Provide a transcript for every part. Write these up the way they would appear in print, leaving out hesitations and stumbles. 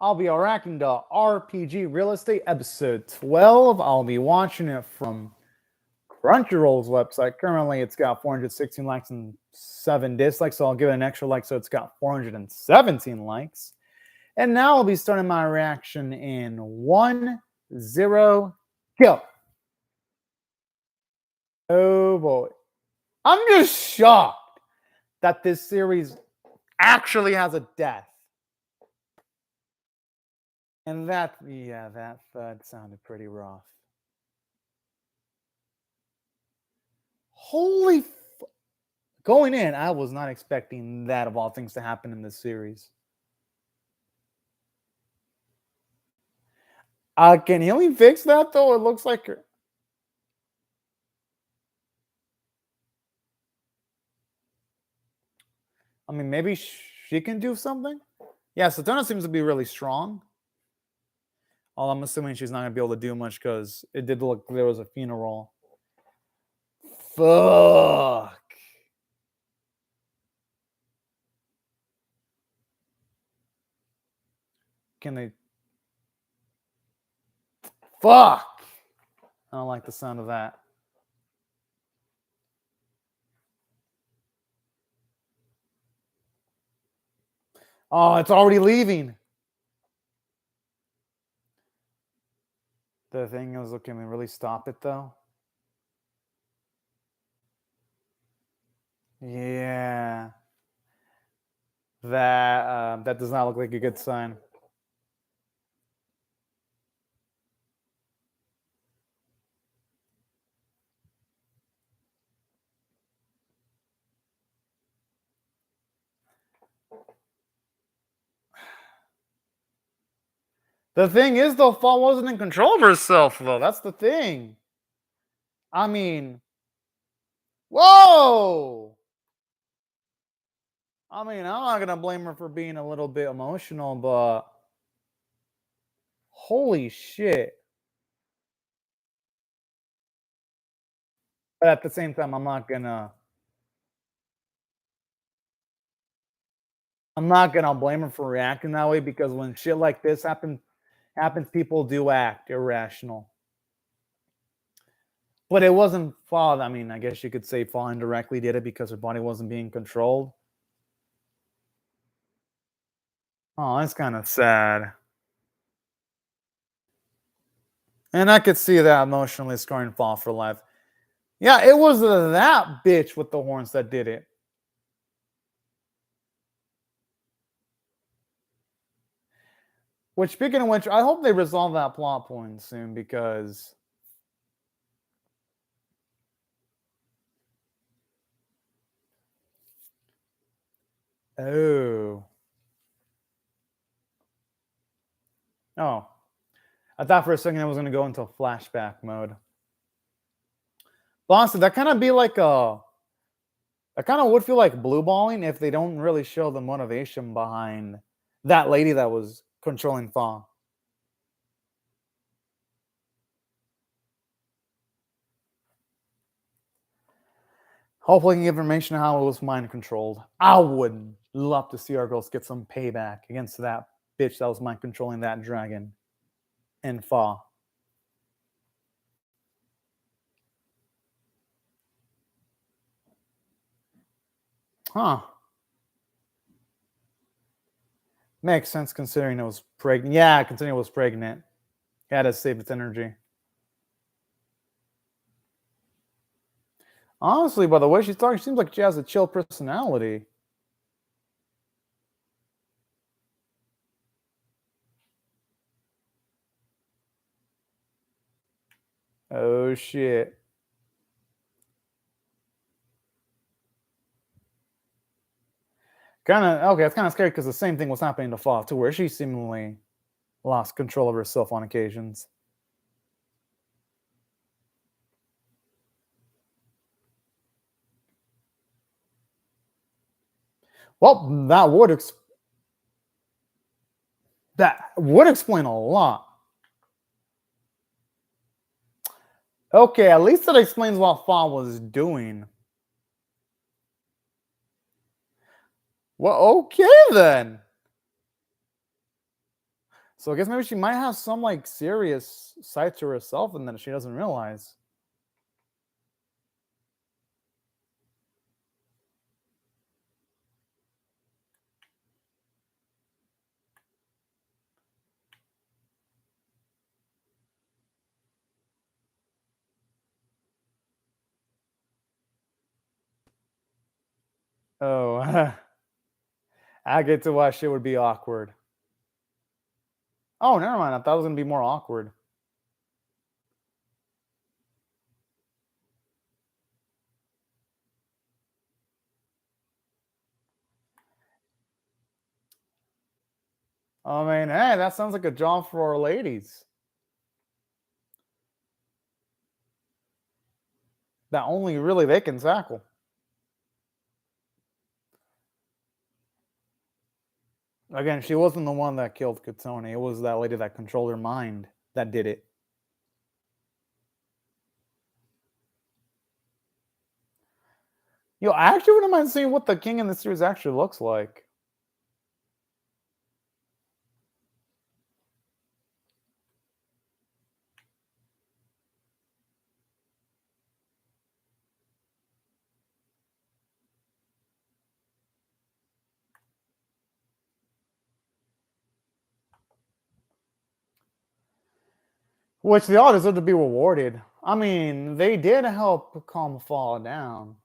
I'll be racking the RPG Real Estate episode 12. I'll be watching it from Crunchyroll's website. Currently, it's got 416 likes and 7 dislikes, so I'll give it an extra like, so it's got 417 likes. And now I'll be starting my reaction in 1-0, go. Oh boy. I'm just shocked that this series actually has a death. And that sounded pretty rough. Holy going in, I was not expecting that of all things to happen in this series. Can Healing fix that though? It looks like I mean, maybe she can do something. Yeah, Satana seems to be really strong. All I'm assuming she's not gonna be able to do much because it did look there was a funeral. Fuck. Can they? Fuck. I don't like the sound of that. Oh, it's already leaving. The thing is, can we really stop it though? Yeah. That does not look like a good sign. The thing is, though, Fall wasn't in control of herself, though. That's the thing. I mean, whoa! I mean, I'm not gonna blame her for being a little bit emotional, but holy shit. But at the same time, I'm not gonna blame her for reacting that way because when shit like this happens, people do act irrational. But it wasn't Fall. I mean, I guess you could say Fall indirectly did it because her body wasn't being controlled. Oh, that's kind of sad. And I could see that emotionally scarring Fall for life. Yeah, it was that bitch with the horns that did it. Which, speaking of which, I hope they resolve that plot point soon because. Oh. Oh. I thought for a second I was going to go into flashback mode. But honestly, that kind of be like a. That kind of would feel like blue balling if they don't really show the motivation behind that lady that was controlling Fa. Hopefully, give information on how it was mind controlled. I would love to see our girls get some payback against that bitch that was mind controlling that dragon and Fa. Huh. Makes sense considering it was pregnant. Yeah, considering it was pregnant. It had to save its energy. Honestly, by the way she's talking, she seems like she has a chill personality. Oh shit. Okay, it's kind of scary because the same thing was happening to Fa too, where she seemingly lost control of herself on occasions. Well, that would explain a lot. Okay, at least it explains what Fa was doing. Well, okay then. So I guess maybe she might have some like serious side to herself and that she doesn't realize. Oh, I get to why shit would be awkward. Oh, never mind. I thought it was gonna be more awkward. I mean, hey, that sounds like a job for our ladies that only really they can tackle. Again, she wasn't the one that killed Katoni. It was that lady that controlled her mind that did it. Yo, I actually wouldn't mind seeing what the king in the series actually looks like. Which they all deserve to be rewarded. I mean, they did help calm Fa down.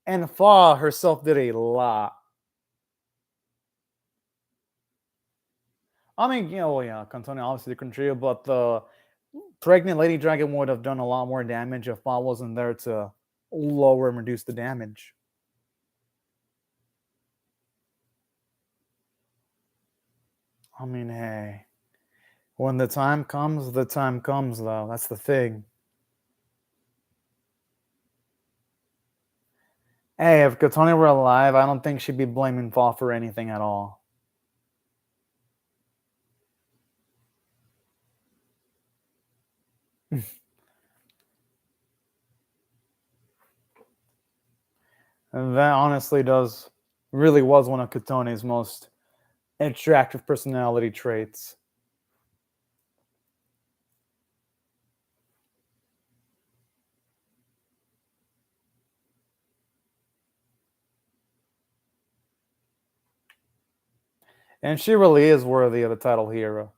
And Fa herself did a lot. I mean, well, yeah, Cantone obviously contributed, but the pregnant lady dragon would have done a lot more damage if Fa wasn't there to lower and reduce the damage. I mean, hey, when the time comes, though. That's the thing. Hey, if Katoni were alive, I don't think she'd be blaming Fa for anything at all. And that honestly really was one of Katoni's most attractive personality traits. And she really is worthy of the title hero.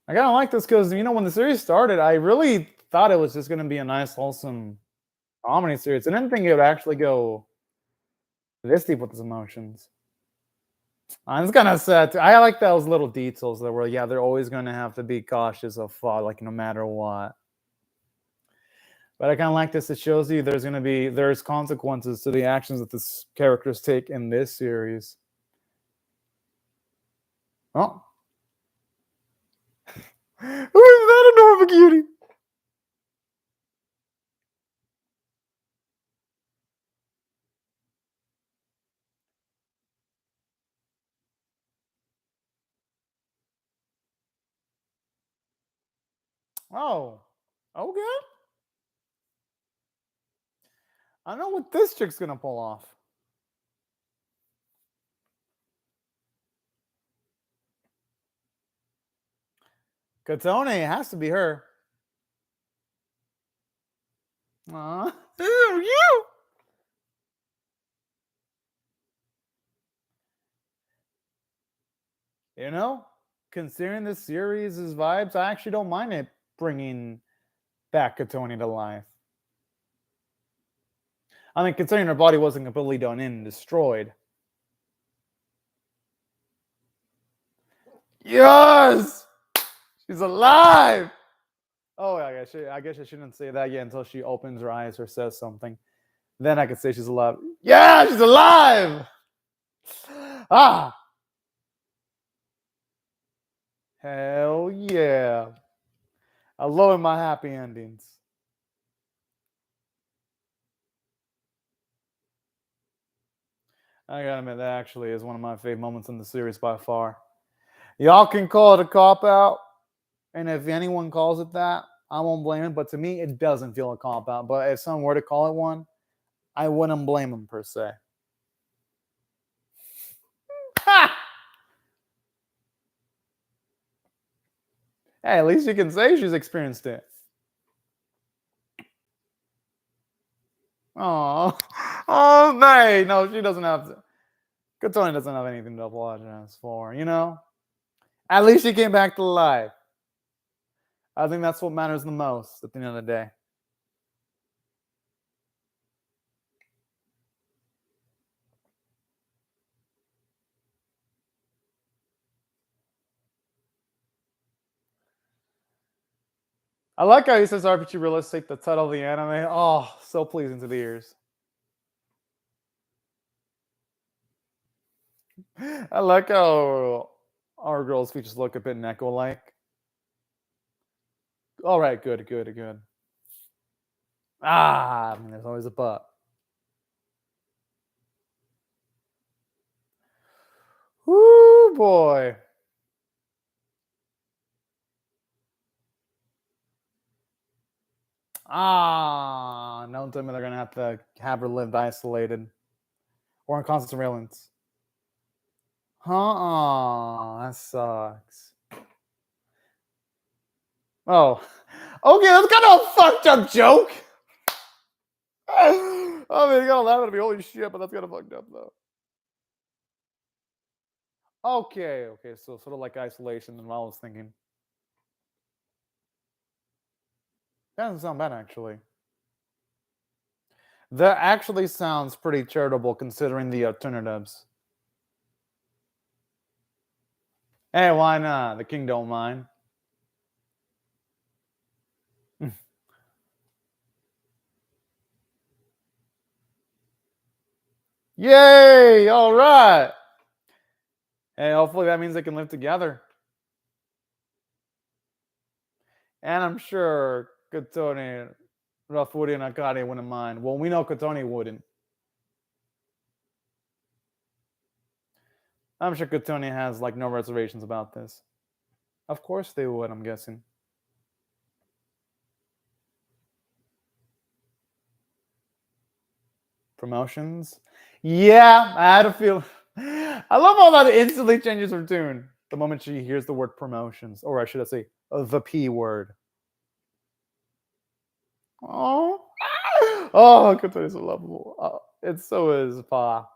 I kind of like this because, when the series started, I really thought it was just going to be a nice, wholesome comedy series. I didn't think it would actually go this deep with its emotions. It's kind of sad. I like those little details that were, yeah, they're always going to have to be cautious of Fa, like no matter what. But I kind of like this. It shows you there's consequences to the actions that this characters take in this series. Oh, who is that? A Norma Cutie? Oh, okay. I know what this chick's gonna pull off. Katone has to be her. Aw. Ew, you. Considering this series' vibes, I actually don't mind it bringing back Katone to life. I mean, considering her body wasn't completely done in and destroyed. Yes! She's alive! Oh, I guess I shouldn't say that yet until she opens her eyes or says something. Then I could say she's alive. Yeah, she's alive! Ah! Hell yeah. I love my happy endings. I gotta admit, that actually is one of my favorite moments in the series by far. Y'all can call it a cop out, and if anyone calls it that, I won't blame him. But to me, it doesn't feel a cop out. But if someone were to call it one, I wouldn't blame him per se. Ha! Hey, at least you can say she's experienced it. Oh, oh, no, she doesn't have to. Katoni doesn't have anything to apologize for, you know? At least she came back to life. I think that's what matters the most at the end of the day. I like how he says RPG realistic, the title of the anime. Oh, so pleasing to the ears. I like how our girl's features look a bit Neko-like. All right, good. Ah, I mean, there's always a but. Woo, boy. Ah, no, tell me they're gonna have to have her lived isolated or in constant surveillance. That sucks. Oh, okay, that's kind of a fucked up joke. I mean, you gotta laugh at me, holy shit, but that's kind of fucked up though. Okay, so sort of like isolation than what I was thinking. That doesn't sound bad actually. That actually sounds pretty charitable considering the alternatives. Hey, why not? The king don't mind. Yay! All right. Hey, hopefully that means they can live together. And I'm sure Katoni, Rafuri, and Akari wouldn't mind. Well, we know Katoni wouldn't. I'm sure Katoni has like no reservations about this. Of course they would, I'm guessing. Promotions? Yeah, I had a feel. I love how that instantly changes her tune the moment she hears the word promotions, or I should say, the P word. Oh, oh, Katoni is so lovable. It so is Pa.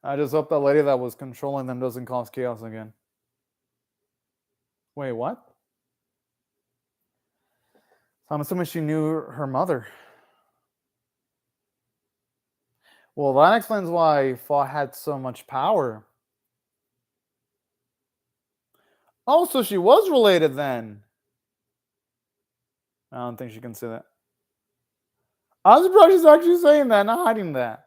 I just hope that lady that was controlling them doesn't cause chaos again. Wait, what? So I'm assuming she knew her mother. Well, that explains why Fa had so much power. Oh, so she was related then. I don't think she can say that. I'm surprised she's actually saying that, not hiding that.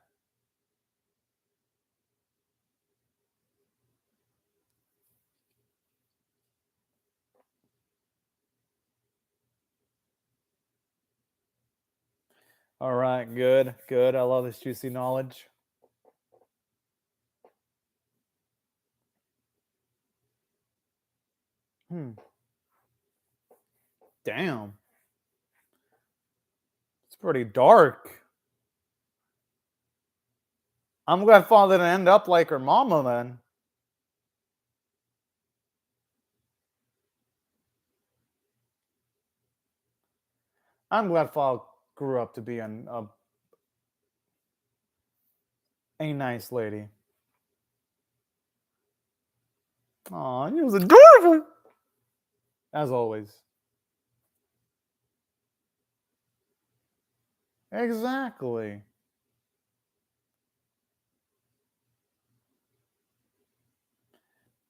All right, good. I love this juicy knowledge. Damn. It's pretty dark. I'm glad Fa didn't end up like her mama then. I'm glad Fa grew up to be a nice lady. Aw, he was adorable. As always. Exactly.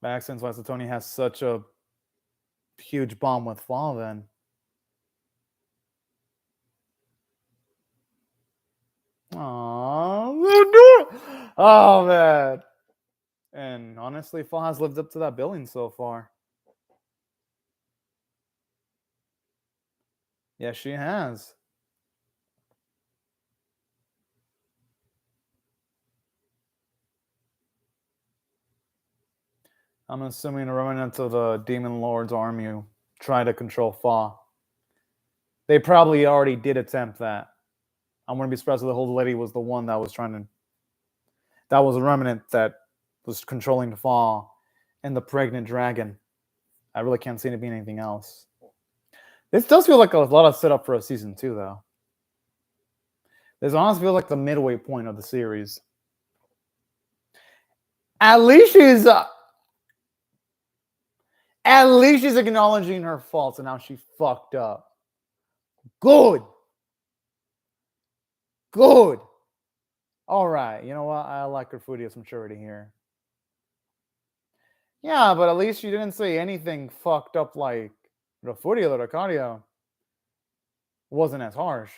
Back since Tony has such a huge bond with Fa then. Aww. Oh, man. And honestly, Fa has lived up to that billing so far. Yes, she has. I'm assuming a remnant of the Demon Lord's army who try to control Fa. They probably already did attempt that. I wouldn't be surprised if the whole lady was the one that was trying to. That was a remnant that was controlling the Fa and the pregnant dragon. I really can't see it being anything else. This does feel like a lot of setup for a season 2, though. This honestly feels like the midway point of the series. At least she's acknowledging her faults and how she fucked up. Good. All right, you know what? I like her Fudia's maturity here. Yeah, but at least she didn't say anything fucked up like the Fudia or the Cardio. Wasn't as harsh.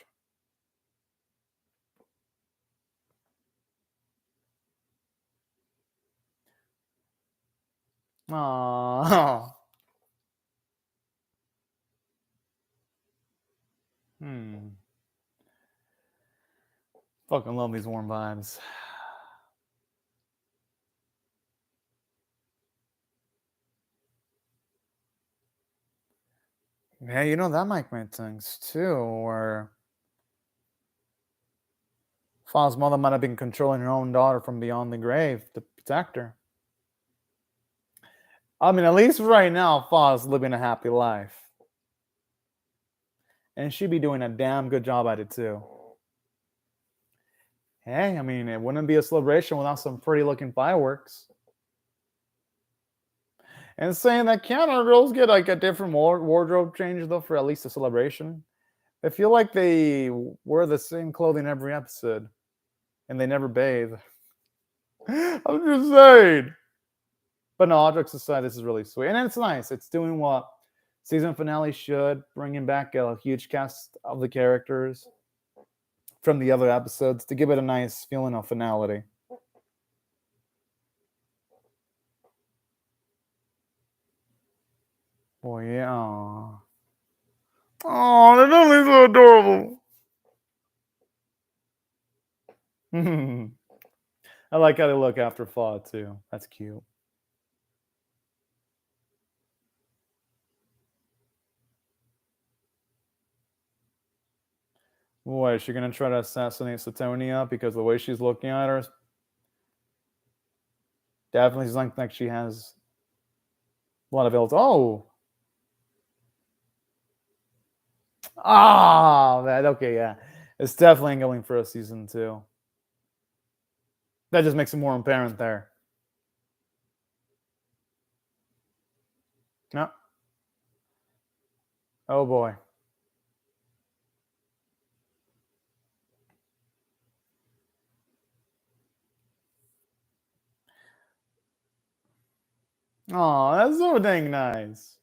Aww. Fucking love these warm vibes. Yeah, you know, that might make things too, where Fa's mother might have been controlling her own daughter from beyond the grave to protect her. I mean, at least right now, Fa's living a happy life. And she'd be doing a damn good job at it too. Hey, I mean, it wouldn't be a celebration without some pretty looking fireworks. And saying that can our girls get like a different wardrobe change though for at least a celebration? I feel like they wear the same clothing every episode, and they never bathe. I'm just saying. But no, all jokes aside, this is really sweet, and it's nice. It's doing what season finale should, bringing back a huge cast of the characters from the other episodes to give it a nice feeling of finality. Oh yeah. Oh, they're only so adorable. I like how they look after Fa too. That's cute. What, is she gonna try to assassinate Satonia because the way she's looking at her definitely seems like she has a lot of ills. Oh. Ah, that okay, yeah. It's definitely going for a season 2. That just makes it more apparent there. No. Oh boy. Oh, that's so dang nice.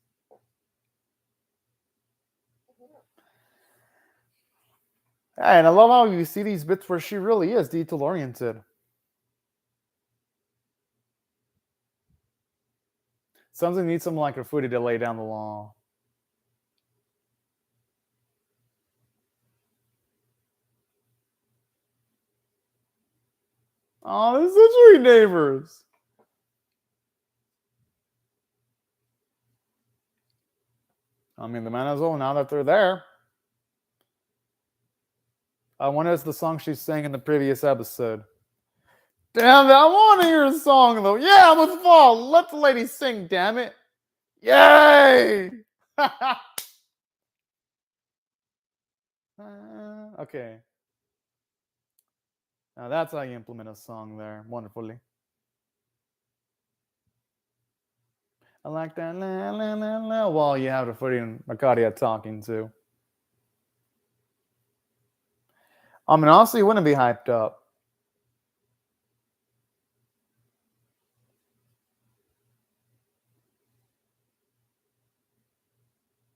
Hey, and I love how you see these bits where she really is detail oriented. Something needs someone like Rafudi to lay down the law. Oh, they're such sweet neighbors. I mean, the man as well, now that they're there. I wonder if it's the song she sang in the previous episode. Damn it, I want to hear a song though. Yeah, let's fall. Let the lady sing, damn it. Yay! Okay. Now that's how you implement a song there wonderfully. I like that la la la la while you have the Footy and Arcadia talking too. I mean, honestly, you wouldn't be hyped up.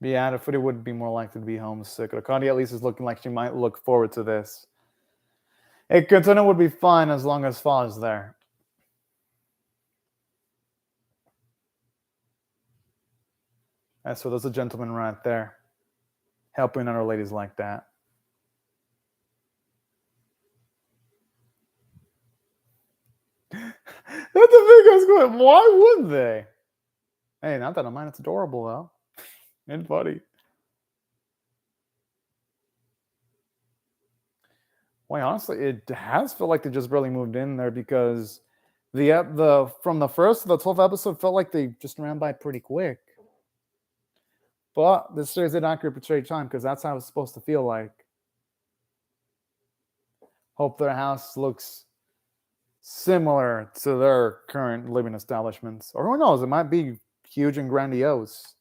But yeah, the Footy would be more likely to be homesick. Arcadia at least is looking like she might look forward to this. Hey, Katana would be fine as long as Fa is there. So there's a gentleman right there, helping other ladies like that. That's a big ass question. Why would they? Hey, not that I mind. It's adorable though, and funny. Well, honestly, it has felt like they just barely moved in there because the from the first to the 12th episode felt like they just ran by pretty quick. But this series did not portray time because that's how it's supposed to feel like. Hope their house looks similar to their current living establishments, or who knows, it might be huge and grandiose.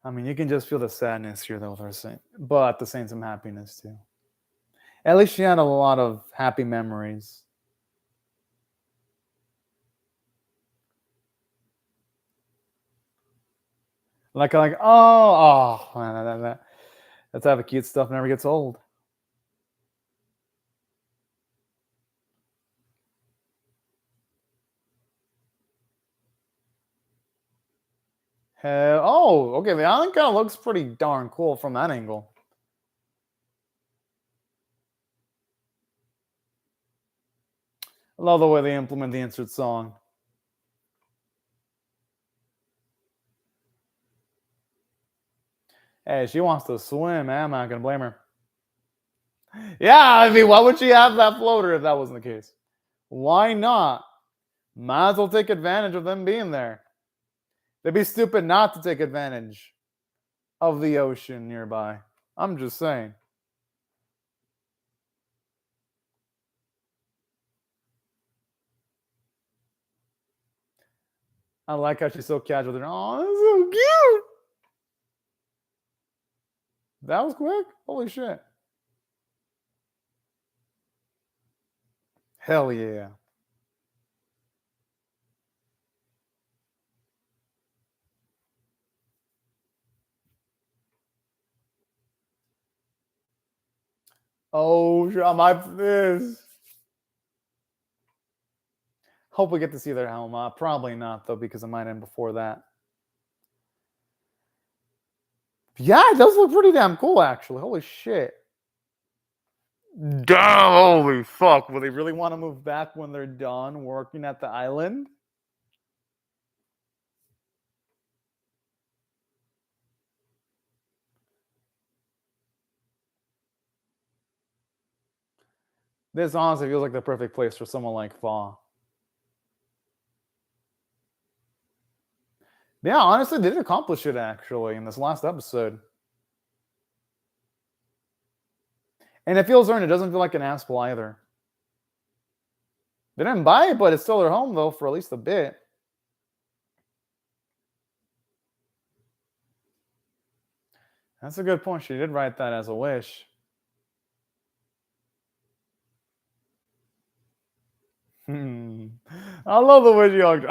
I mean, you can just feel the sadness here, though, but at the same time, happiness too. At least she had a lot of happy memories. Oh, man, that type of cute stuff never gets old. Okay, the island kind of looks pretty darn cool from that angle. I love the way they implement the insert song. Hey, she wants to swim, man. I'm not gonna blame her. Yeah, I mean, why would she have that floater if that wasn't the case? Why not? Might as well take advantage of them being there. They'd be stupid not to take advantage of the ocean nearby. I'm just saying. I like how she's so casual. Oh, that's so cute. That was quick. Holy shit. Hell yeah. Oh, my this. Hope we get to see their helm. Probably not though, because it might end before that. Yeah, it does look pretty damn cool, actually. Holy shit. Damn, holy fuck. Will they really want to move back when they're done working at the island? This honestly feels like the perfect place for someone like Fa. Yeah, honestly, they did accomplish it actually in this last episode. And it feels earned. It doesn't feel like an asshole either. They didn't buy it, but it's still their home though for at least a bit. That's a good point. She did write that as a wish. I love the way she hugged.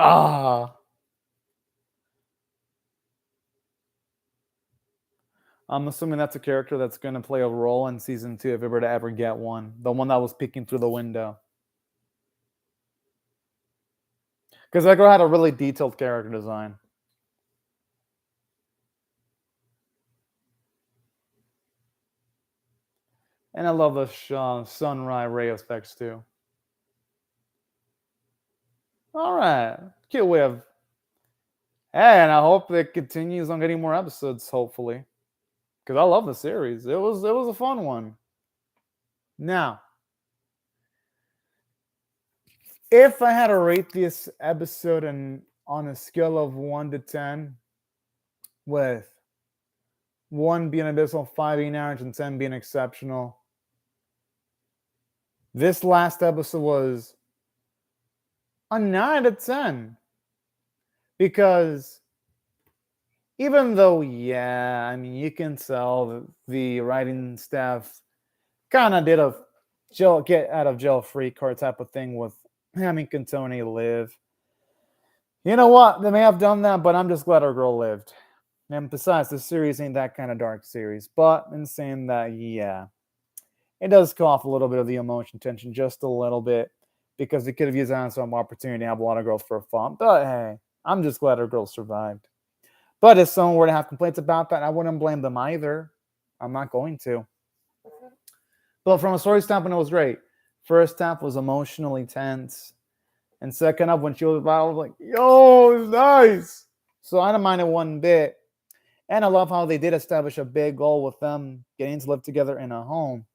I'm assuming that's a character that's going to play a role in season 2 if we were to ever get one. The one that was peeking through the window. Because that girl had a really detailed character design. And I love the sunrise ray effects too. All right. Cute way of. Hey, and I hope it continues on getting more episodes, hopefully. Because I love the series. It was a fun one. Now, if I had to rate this episode on a scale of 1 to 10, with 1 being abysmal, 5 being average, and 10 being exceptional, this last episode was a 9 to 10. Because even though, yeah, I mean, you can tell the writing staff kind of did a get out of jail free card type of thing with having Cantone live. You know what? They may have done that, but I'm just glad our girl lived. And besides, the series ain't that kind of dark series. But in saying that, yeah, it does call off a little bit of the emotion tension, just a little bit, because it could have used that as some opportunity to have a lot of girls for fun. But hey, I'm just glad our girl survived. But if someone were to have complaints about that, I wouldn't blame them either. I'm not going to. But from a story standpoint, it was great. First half was emotionally tense. And second up, when she was about, I was like, yo, it's nice. So I don't mind it one bit. And I love how they did establish a big goal with them getting to live together in a home.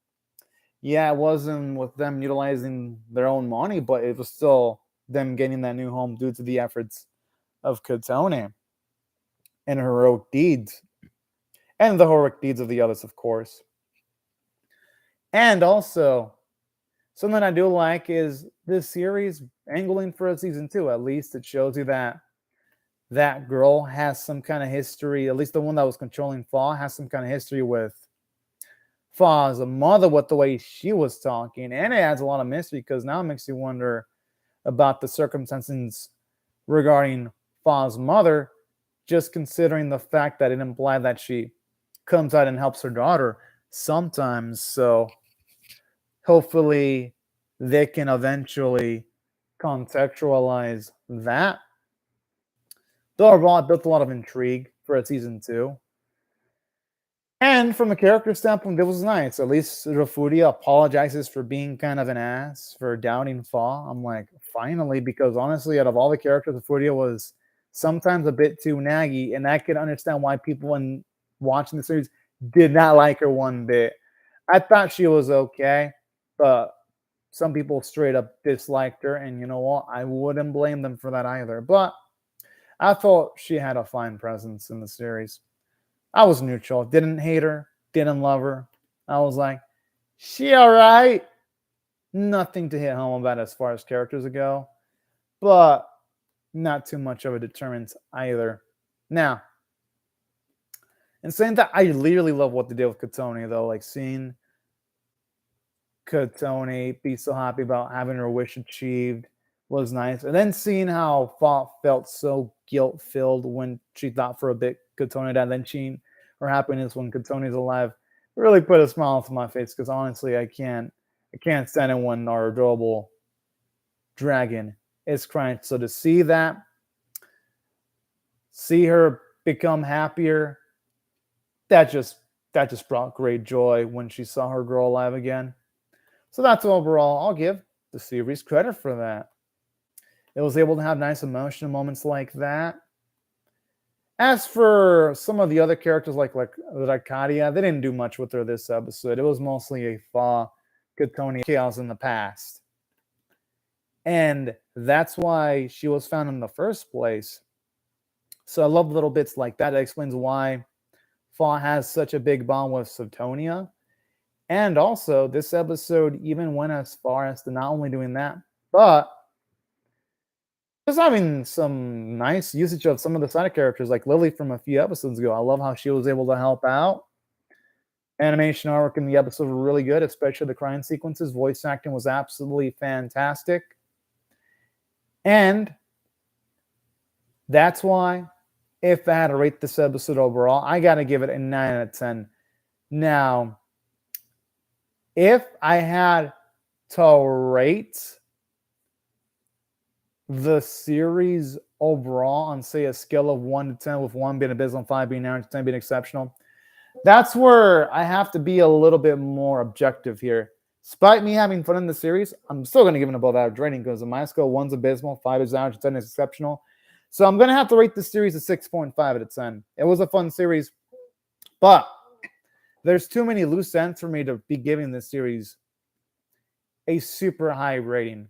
Yeah, it wasn't with them utilizing their own money, but it was still them getting that new home due to the efforts of Kotone and her heroic deeds. And the heroic deeds of the others, of course. And also, something I do like is this series angling for a season 2. At least it shows you that that girl has some kind of history, at least the one that was controlling Fa has some kind of history with Fa's mother, with the way she was talking. And it adds a lot of mystery because now it makes you wonder about the circumstances regarding Fa's mother, just considering the fact that it implied that she comes out and helps her daughter sometimes. So hopefully they can eventually contextualize that. Though overall, it built a lot of intrigue for a season 2. And from a character standpoint, it was nice. At least Rafudia apologizes for being kind of an ass, for doubting Fa. I'm like, finally, because honestly, out of all the characters, Rafudia was sometimes a bit too naggy, and I could understand why people in watching the series did not like her one bit. I thought she was okay, but some people straight up disliked her, and you know what? I wouldn't blame them for that either. But I thought she had a fine presence in the series. I was neutral. Didn't hate her. Didn't love her. I was like, she all right. Nothing to hit home about as far as characters go, but not too much of a deterrent either. Now, in saying that, I literally love what they did with Kotone, though. Like seeing Kotone be so happy about having her wish achieved was nice. And then seeing how Fa felt so guilt filled when she thought for a bit Kotone died, then seeing her happiness when Kotone's alive really put a smile to my face because honestly I can't stand it when our adorable dragon is crying. So to see that, see her become happier, that just brought great joy when she saw her girl alive again. So that's overall, I'll give the series credit for that. It was able to have nice emotional moments like that. As for some of the other characters like Racadia, they didn't do much with her this episode. It was mostly a Fa Kotone chaos in the past. And that's why she was found in the first place. So I love little bits like that. It explains why Fa has such a big bond with Sotonia. And also, this episode even went as far as to not only doing that, but just having some nice usage of some of the side characters, like Lily from a few episodes ago. I love how she was able to help out. Animation artwork in the episode were really good, especially the crying sequences. Voice acting was absolutely fantastic. And that's why, if I had to rate this episode overall, I got to give it a 9 out of 10. Now, if I had to rate the series overall on, say, a scale of 1 to 10, with 1 being abysmal, 5 being average, 10 being exceptional, that's where I have to be a little bit more objective here. Despite me having fun in the series, I'm still going to give it above average rating because on my scale, 1's abysmal, 5 is average, 10 is exceptional. So I'm going to have to rate the series a 6.5 out of 10. It was a fun series, but there's too many loose ends for me to be giving this series a super high rating.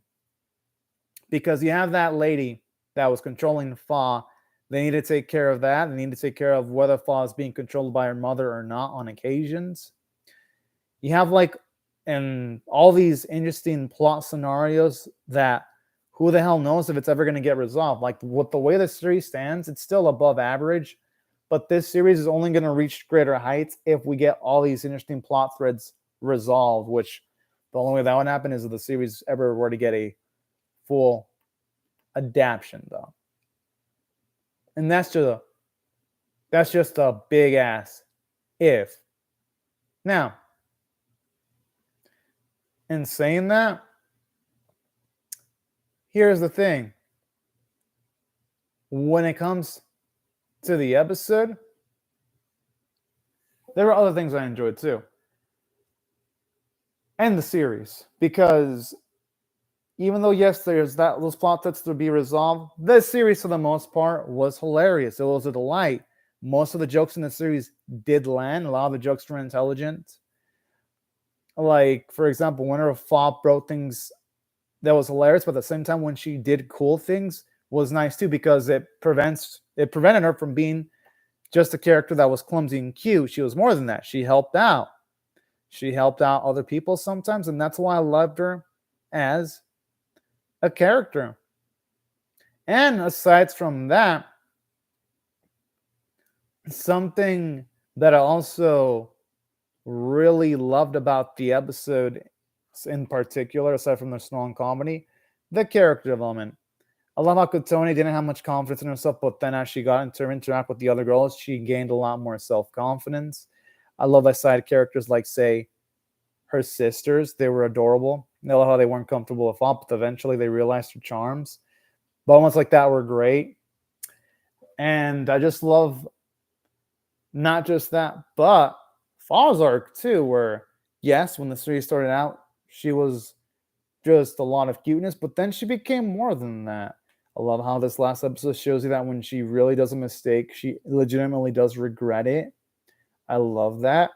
Because you have that lady that was controlling Fa. They need to take care of that. They need to take care of whether Fa is being controlled by her mother or not on occasions. You have and all these interesting plot scenarios that who the hell knows if it's ever going to get resolved. Like with the way the series stands, it's still above average. But this series is only going to reach greater heights if we get all these interesting plot threads resolved, which the only way that would happen is if the series ever were to get a full adaptation, though. And that's just a big ass if. Now, in saying that, here's the thing. When it comes to the episode, there were other things I enjoyed too. And the series. Because even though, yes, there's those plot threads to be resolved, this series, for the most part, was hilarious. It was a delight. Most of the jokes in the series did land. A lot of the jokes were intelligent. Like, for example, when her Fop wrote things that was hilarious, but at the same time, when she did cool things, was nice too, because it prevented her from being just a character that was clumsy and cute. She was more than that. She helped out. She helped out other people sometimes, and that's why I loved her as a character. And aside from that, something that I also really loved about the episode in particular, aside from the strong comedy, the character development. I love how Kotone didn't have much confidence in herself, but then as she got into interact with the other girls, she gained a lot more self-confidence. I love that side characters like, say, her sisters. They were adorable. I love how they weren't comfortable with Fop, but eventually they realized her charms. Moments like that were great. And I just love not just that, but Fall's arc too, where, yes, when the series started out, she was just a lot of cuteness, but then she became more than that. I love how this last episode shows you that when she really does a mistake, she legitimately does regret it. I love that.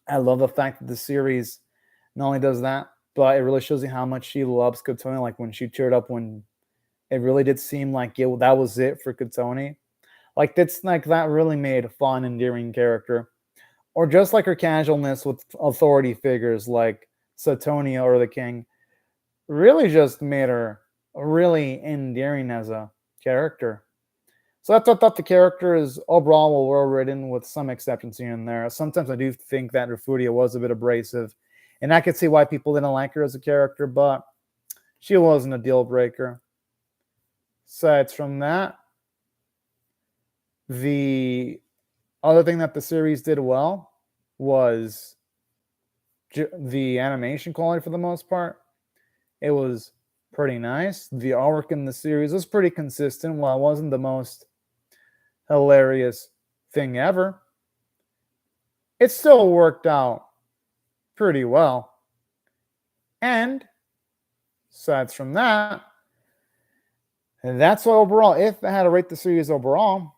I love the fact that the series not only does that, but it really shows you how much she loves Kotone. Like when she teared up when it really did seem like that was it for Kotone. Like that's like that really made a fun, endearing character. Or just like her casualness with authority figures like Satonia or the King, really just made her really endearing as a character. So I thought the character is overall well written with some exceptions here and there. Sometimes I do think that Refudia was a bit abrasive, and I could see why people didn't like her as a character, but she wasn't a deal breaker. Aside from that, the other thing that the series did well was the animation quality for the most part. It was pretty nice. The artwork in the series was pretty consistent. While it wasn't the most hilarious thing ever, it still worked out pretty well. And aside from that, and that's why overall, if I had to rate the series overall,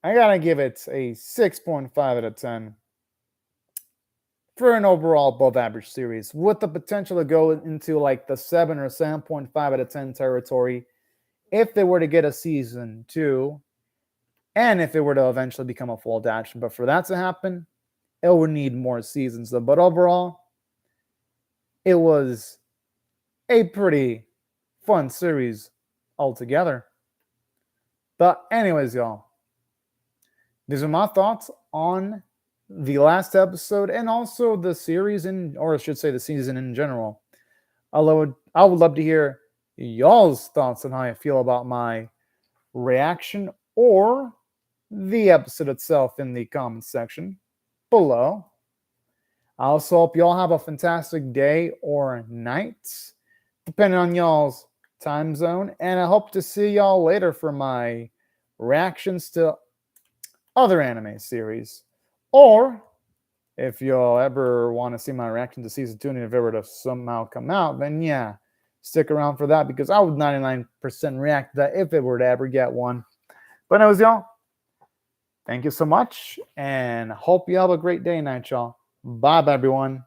I gotta give it a 6.5 out of 10 for an overall above average series, with the potential to go into like the 7 or 7.5 out of 10 territory if they were to get a season 2, and if it were to eventually become a full adaptation. But for that to happen, it would need more seasons. But overall, it was a pretty fun series altogether. But anyways, y'all, these are my thoughts on the last episode and also the series or I should say the season in general. I would love to hear y'all's thoughts on how you feel about my reaction or the episode itself in the comments section below. I also hope y'all have a fantastic day or night, depending on y'all's time zone. And I hope to see y'all later for my reactions to other anime series. Or if y'all ever want to see my reaction to season 2 and if it were to somehow come out, then yeah, stick around for that because I would 99% react to that if it were to ever get one. But anyways, y'all, thank you so much and hope you have a great day and night, y'all. Bye, everyone.